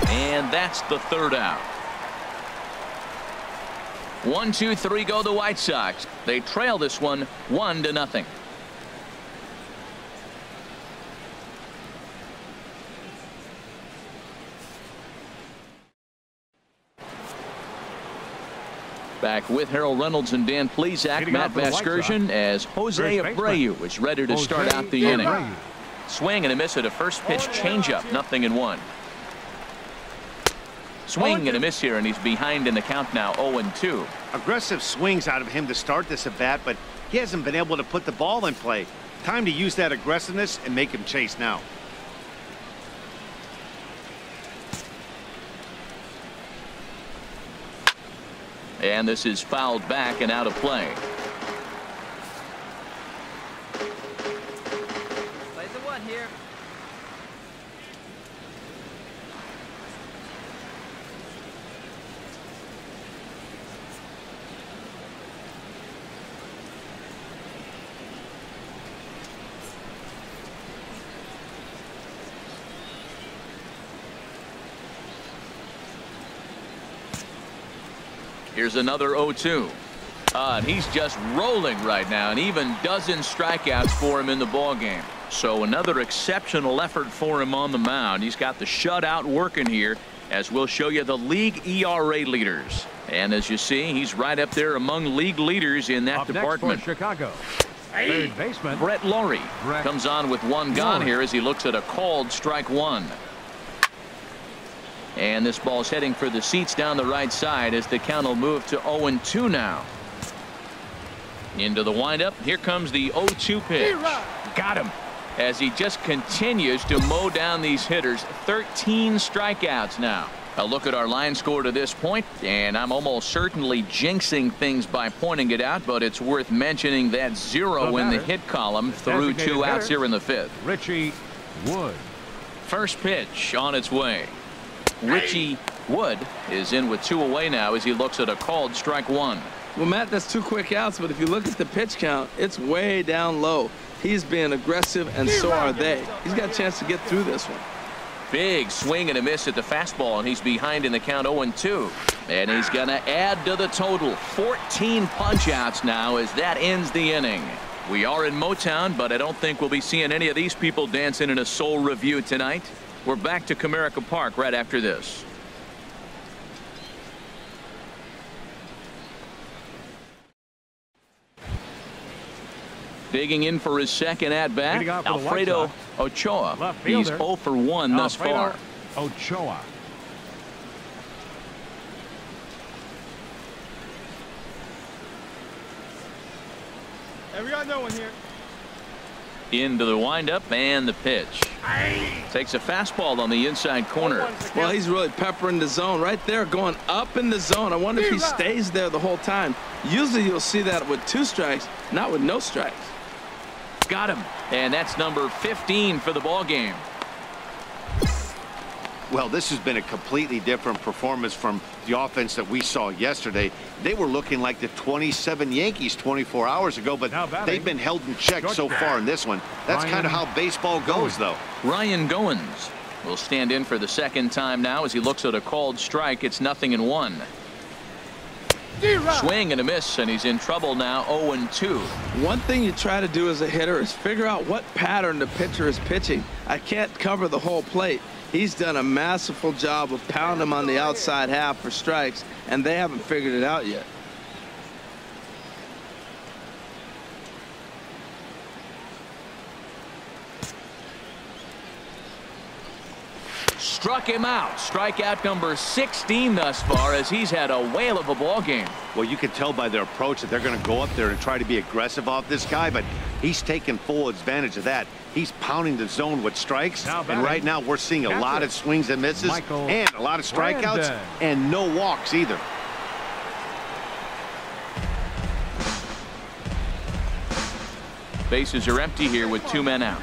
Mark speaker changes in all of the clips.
Speaker 1: And that's the third out. 1, 2, 3 go the White Sox. They trail this one 1-0. Back with Harold Reynolds and Dan Plesac, Matt Vasgersian, as Jose Abreu is ready to start out the inning. Swing and a miss at a first pitch changeup, 0-1. Swing and a miss here, and he's behind in the count now, 0-2.
Speaker 2: Aggressive swings out of him to start this at bat, but he hasn't been able to put the ball in play. Time to use that aggressiveness and make him chase now.
Speaker 1: And this is fouled back and out of play.
Speaker 3: Plays the one here.
Speaker 1: Here's another 0-2. And he's just rolling right now, and even dozen strikeouts for him in the ball game. So another exceptional effort for him on the mound. He's got the shutout working here, as we'll show you the league ERA leaders. And as you see, he's right up there among league leaders in that department.
Speaker 4: Next for Chicago, third baseman
Speaker 1: Brett Laurie comes on with one gone here as he looks at a called strike one. And this ball's heading for the seats down the right side as the count will move to 0-2 now. Into the windup. Here comes the 0-2 pitch. Got him. As he just continues to mow down these hitters. 13 strikeouts now. A look at our line score to this point, and I'm almost certainly jinxing things by pointing it out, but it's worth mentioning that 0 in the hit column through 2 outs here in the 5th.
Speaker 4: Richie Wood.
Speaker 1: First pitch on its way. Richie Wood is in with 2 away now as he looks at a called strike one.
Speaker 5: Well, Matt, that's 2 quick outs, but if you look at the pitch count, it's way down low. He's being aggressive, and so are they. He's got a chance to get through this one.
Speaker 1: Big swing and a miss at the fastball, and he's behind in the count 0-2. And he's going to add to the total. 14 punch-outs now as that ends the inning. We are in Motown, but I don't think we'll be seeing any of these people dancing in a soul review tonight. We're back to Comerica Park right after this. Digging in for his second at-bat, Alfredo Ochoa. He's 0 for 1 thus far.
Speaker 4: Ochoa.
Speaker 3: Hey, we got no one here.
Speaker 1: Into the windup and the pitch. Takes a fastball on the inside corner.
Speaker 5: Well, he's really peppering the zone right there, going up in the zone. I wonder if he stays there the whole time. Usually you'll see that with 2 strikes, not with no strikes.
Speaker 1: Got him. And that's number 15 for the ball game.
Speaker 2: Well, this has been a completely different performance from the offense that we saw yesterday. They were looking like the 27 Yankees 24 hours ago, but they've been held in check so far in this one. That's kind of how baseball goes, though.
Speaker 1: Ryan Goins will stand in for the second time now as he looks at a called strike. It's 0-1. Swing and a miss, and he's in trouble now, 0-2.
Speaker 5: One thing you try to do as a hitter is figure out what pattern the pitcher is pitching. I can't cover the whole plate. He's done a masterful job of pounding him on the outside half for strikes, and they haven't figured it out yet.
Speaker 1: Struck him out. Strikeout number 16 thus far as he's had a whale of a ball game.
Speaker 2: Well, you can tell by their approach that they're going to go up there and try to be aggressive off this guy, but he's taking full advantage of that. He's pounding the zone with strikes, and right now we're seeing a lot of swings and misses and a lot of strikeouts and no walks either.
Speaker 1: Bases are empty here with 2 men out.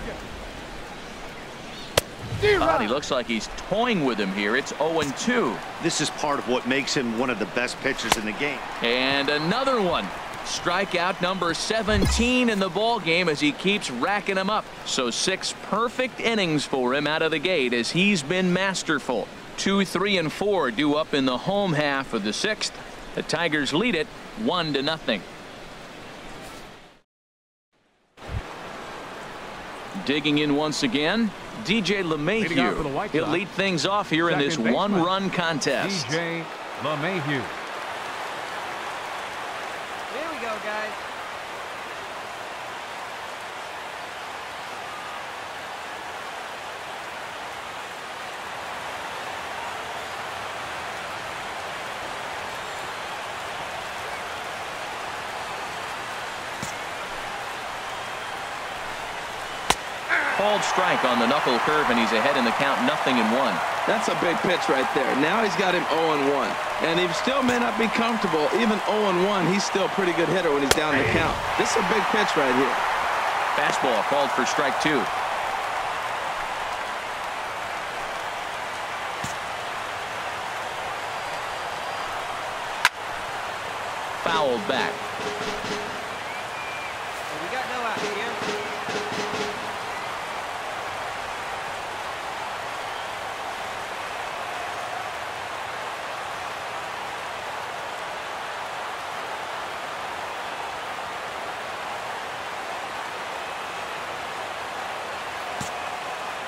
Speaker 1: He looks like he's toying with him here. It's 0-2.
Speaker 2: This is part of what makes him one of the best pitchers in the game.
Speaker 1: And another one. Strikeout number 17 in the ball game as he keeps racking them up. So 6 perfect innings for him out of the gate as he's been masterful. 2, 3, and 4 due up in the home half of the 6th. The Tigers lead it 1-0. Digging in once again, DJ LeMahieu. He'll lead things off here in this one-run contest.
Speaker 4: DJ LeMahieu.
Speaker 3: Here we go, guys.
Speaker 1: Called strike on the knuckle curve, and he's ahead in the count, 0-1.
Speaker 5: That's a big pitch right there. Now he's got him 0-1. And he still may not be comfortable. Even 0-1, he's still a pretty good hitter when he's down the count. This is a big pitch right here.
Speaker 1: Fastball called for strike 2. Fouled back.
Speaker 3: We got no out here.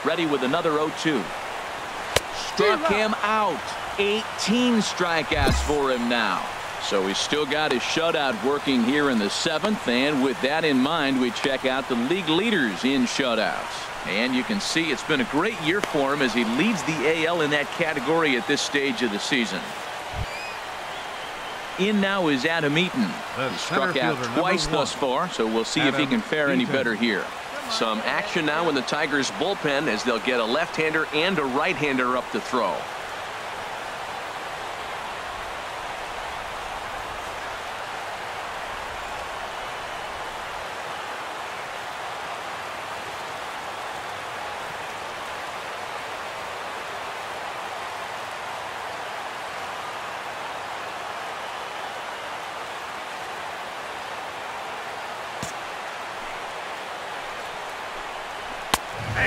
Speaker 1: Ready with another 0-2. Struck him out. 18 strikeouts for him now. So he's still got his shutout working here in the 7th. And with that in mind, we check out the league leaders in shutouts. And you can see it's been a great year for him as he leads the AL in that category at this stage of the season. In now is Adam Eaton. He struck out twice thus far, so we'll see if he can fare any better here. Some action now in the Tigers bullpen as they'll get a left-hander and a right-hander up to throw.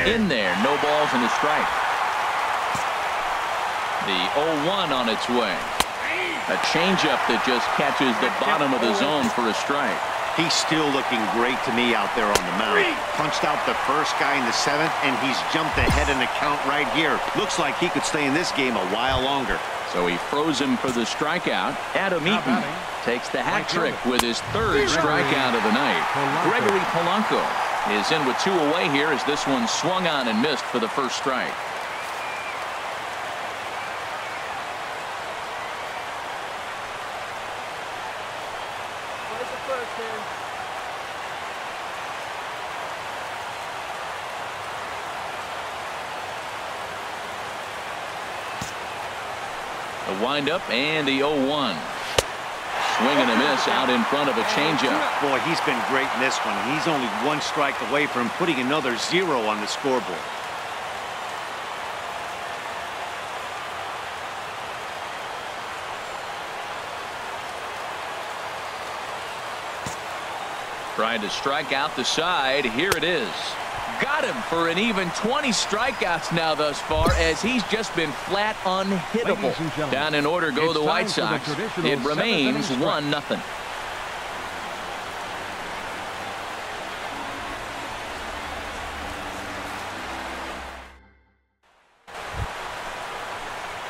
Speaker 1: In there, no balls and a strike. The 0-1 on its way. A changeup that just catches the bottom of the zone for a strike.
Speaker 2: He's still looking great to me out there on the mound. Punched out the first guy in the 7th, and he's jumped ahead in the count right here. Looks like he could stay in this game a while longer.
Speaker 1: So he froze him for the strikeout. Adam Eaton takes the hat trick with his 3rd strikeout of the night. Gregory Polanco is in with 2 away here as this one swung on and missed for the first strike.
Speaker 3: Where's the first here?
Speaker 1: The windup and the 0-1. Swing and a miss out in front of a changeup.
Speaker 2: Boy, he's been great in this one. He's only 1 strike away from putting another 0 on the scoreboard.
Speaker 1: Trying to strike out the side. Here it is. Got him for an even 20 strikeouts now thus far as he's just been flat unhittable. Down in order go the White Sox. It remains 1-0.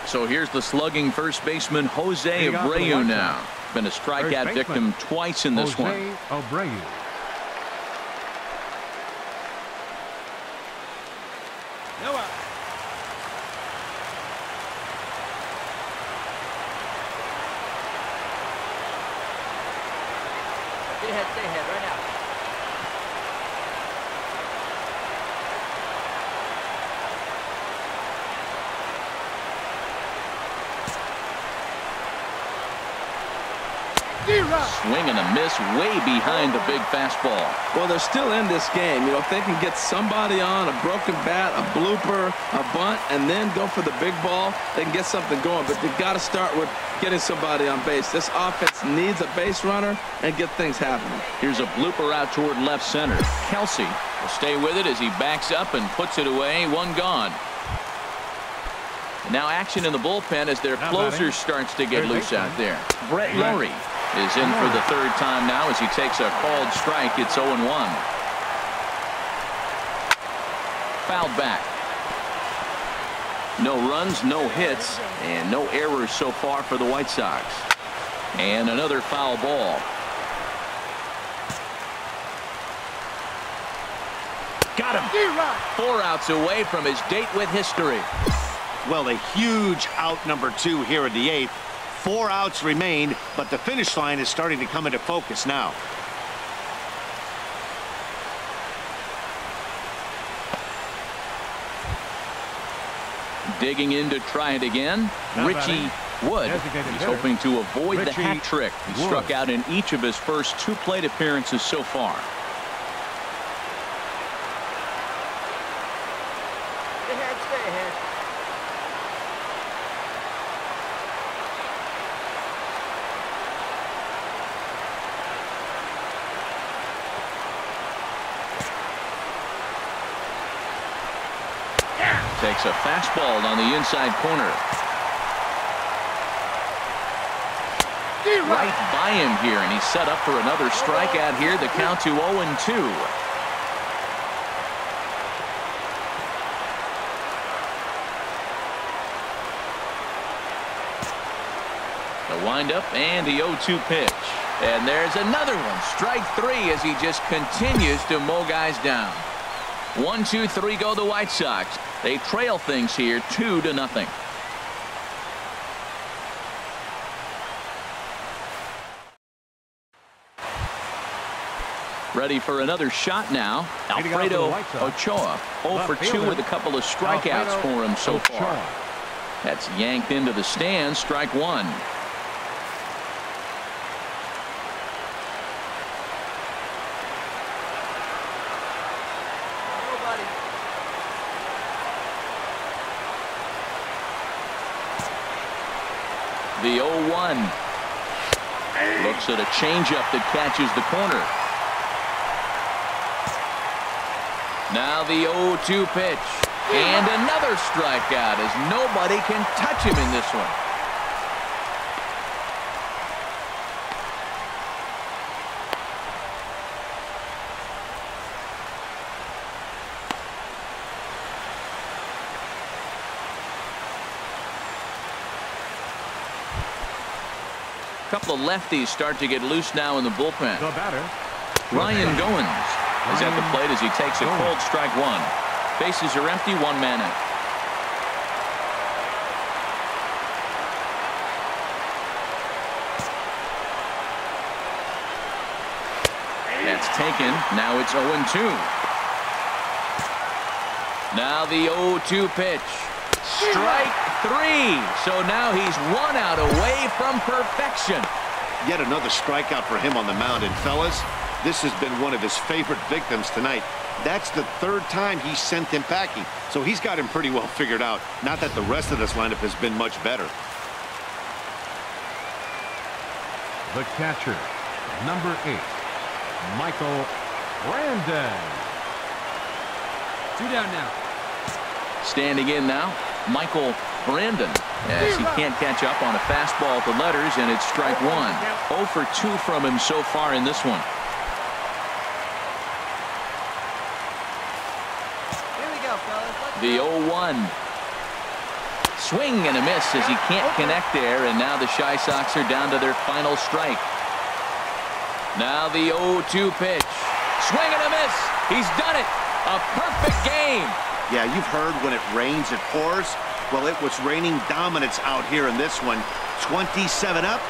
Speaker 1: So here's the slugging first baseman Jose Abreu now. Been a strikeout victim twice in this one.
Speaker 4: Abreu.
Speaker 3: No out. Stay ahead right now.
Speaker 1: Swing and a miss way behind the big fastball.
Speaker 5: Well, they're still in this game. You know, if they can get somebody on, a broken bat, a blooper, a bunt, and then go for the big ball, they can get something going. But they've got to start with getting somebody on base. This offense needs a base runner and get things happening.
Speaker 1: Here's a blooper out toward left center. Kelsey will stay with it as he backs up and puts it away. One gone. Now action in the bullpen as their closer starts to get loose out there. Brett Lowry is in for the third time now as he takes a called strike. It's 0-1. Fouled back. No runs, no hits, and no errors so far for the White Sox. And another foul ball. Got him. 4 outs away from his date with history.
Speaker 2: Well, a huge out number 2 here in the 8th. 4 outs remain, but the finish line is starting to come into focus now.
Speaker 1: Digging in to try it again. Richie Wood. He's hoping to avoid the hat trick. He struck out in each of his first 2 plate appearances so far.
Speaker 3: Stay ahead, stay ahead.
Speaker 1: Takes a fastball on the inside corner. Right by him here, and he's set up for another strikeout here. The count to 0-2. The windup and the 0-2 pitch. And there's another one. Strike 3 as he just continues to mow guys down. 1, 2, 3 go the White Sox. They trail things here 2-0. Ready for another shot now. Alfredo Ochoa 0 for 2 with a couple of strikeouts for him so far. That's yanked into the stands. Strike 1. The 0-1. Looks at a changeup that catches the corner. Now the 0-2 pitch. And another strikeout as nobody can touch him in this one. A couple of lefties start to get loose now in the bullpen.
Speaker 4: The batter,
Speaker 1: Ryan Goins is at the plate as he takes a cold strike 1. Bases are empty, 1 man out. That's taken. Now it's 0-2. Now the 0-2 pitch. Strike 3. So now he's 1 out away from perfection.
Speaker 2: Yet another strikeout for him on the mound. And fellas, this has been one of his favorite victims tonight. That's the 3rd time he sent him packing. So he's got him pretty well figured out. Not that the rest of this lineup has been much better.
Speaker 4: the catcher, number 8, Michael Brandon.
Speaker 3: 2 down now.
Speaker 1: Standing in now, Michael Brandon, as he can't catch up on a fastball at the letters, and it's strike 1. 0 for 2 from him so far in this one.
Speaker 3: Here we go, fellas.
Speaker 1: The 0-1. Swing and a miss as he can't connect there, and now the Chi Sox are down to their final strike. Now the 0-2 pitch. Swing and a miss. He's done it. A perfect game.
Speaker 2: Yeah, you've heard when it rains, it pours. Well, it was raining dominance out here in this one. 27 up,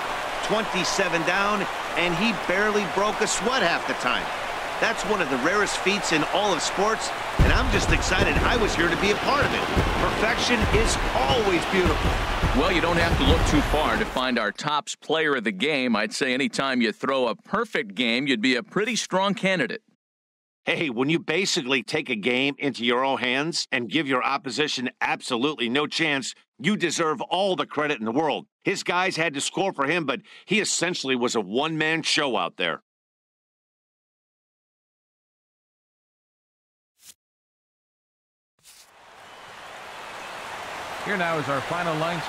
Speaker 2: 27 down, and he barely broke a sweat half the time. That's one of the rarest feats in all of sports, and I'm just excited I was here to be a part of it. Perfection is always beautiful.
Speaker 1: Well, you don't have to look too far to find our tops player of the game. I'd say anytime you throw a perfect game, you'd be a pretty strong candidate.
Speaker 2: Hey, when you basically take a game into your own hands and give your opposition absolutely no chance, you deserve all the credit in the world. His guys had to score for him, but he essentially was a one-man show out there.
Speaker 4: Here now is our final line.